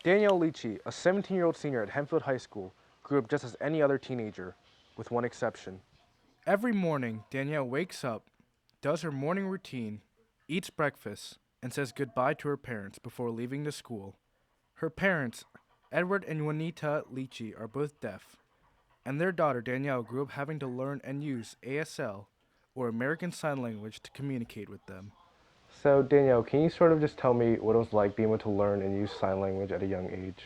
Danielle Lichi, a 17-year-old senior at Hempfield High School, grew up just as any other teenager, with one exception. Every morning, Danielle wakes up, does her morning routine, eats breakfast, and says goodbye to her parents before leaving to school. Her parents, Edward and Juanita Lichi, are both deaf, and their daughter Danielle grew up having to learn and use ASL, or American Sign Language, to communicate with them. So Danielle, can you sort of just tell me what it was like being able to learn and use sign language at a young age?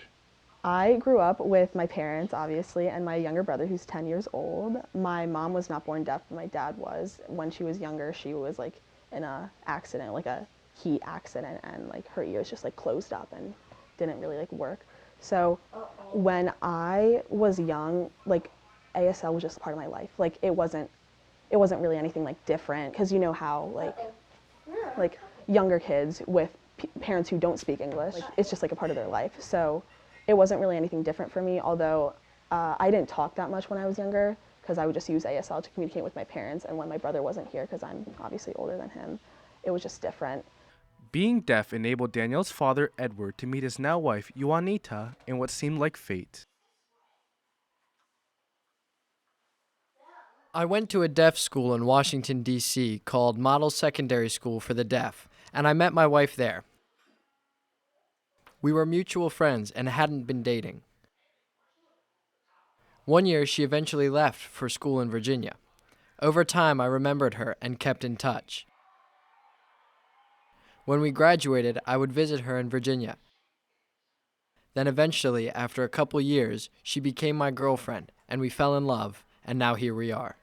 I grew up with my parents, obviously, and my younger brother, who's 10 years old. My mom was not born deaf, but my dad was. When she was younger, she was like in a accident, like a heat accident, and like her ears just like closed up and didn't really like work. So when I was young, like ASL was just part of my life. Like it wasn't really anything like different, because you know how like younger kids with parents who don't speak English, like, it's just like a part of their life. So it wasn't really anything different for me, although I didn't talk that much when I was younger, because I would just use ASL to communicate with my parents, and when my brother wasn't here, because I'm obviously older than him, it was just different. Being deaf enabled Danielle's father, Edward, to meet his now wife, Juanita, in what seemed like fate. I went to a deaf school in Washington, D.C. called Model Secondary School for the Deaf, and I met my wife there. We were mutual friends and hadn't been dating. One year, she eventually left for school in Virginia. Over time, I remembered her and kept in touch. When we graduated, I would visit her in Virginia. Then eventually, after a couple years, she became my girlfriend, and we fell in love, and now here we are.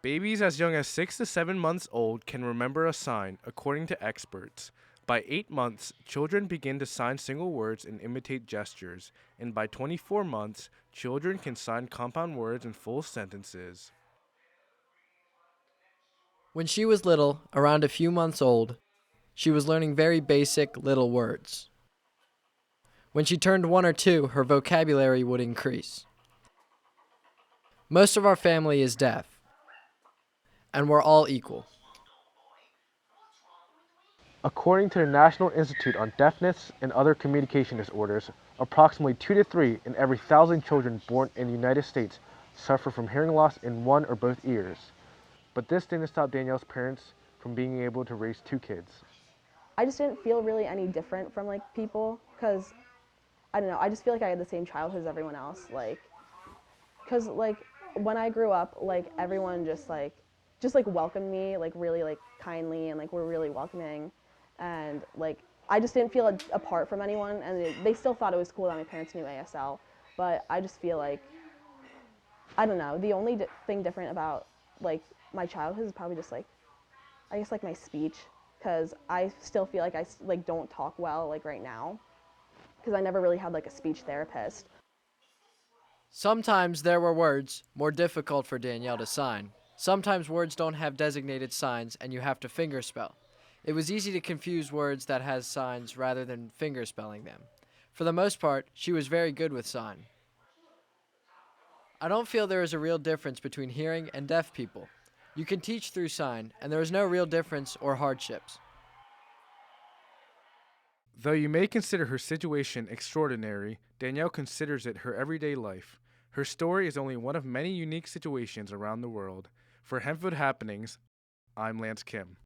Babies as young as 6 to 7 months old can remember a sign, according to experts. By 8 months, children begin to sign single words and imitate gestures, and by 24 months, children can sign compound words and full sentences. When she was little, around a few months old, she was learning very basic little words. When she turned 1 or 2, her vocabulary would increase. Most of our family is deaf, and we're all equal. According to the National Institute on Deafness and Other Communication Disorders, approximately 2 to 3 in every 1,000 children born in the United States suffer from hearing loss in one or both ears. But this didn't stop Danielle's parents from being able to raise 2 kids. I just didn't feel really any different from like people, because I don't know, I just feel like I had the same childhood as everyone else, like, because like when I grew up, like everyone just like welcomed me like really like kindly, and like were really welcoming, and like I just didn't feel apart from anyone, and they still thought it was cool that my parents knew ASL, but I just feel like, I don't know, the only thing different about like my childhood is probably just like, I guess like my speech, because I still feel like I like don't talk well like right now, because I never really had like a speech therapist. Sometimes there were words more difficult for Danielle to sign. Sometimes words don't have designated signs and you have to fingerspell. It was easy to confuse words that has signs rather than fingerspelling them. For the most part, she was very good with sign. I don't feel there is a real difference between hearing and deaf people. You can teach through sign, and there is no real difference or hardships. Though you may consider her situation extraordinary, Danielle considers it her everyday life. Her story is only one of many unique situations around the world. For Hempfield Happenings, I'm Lance Kim.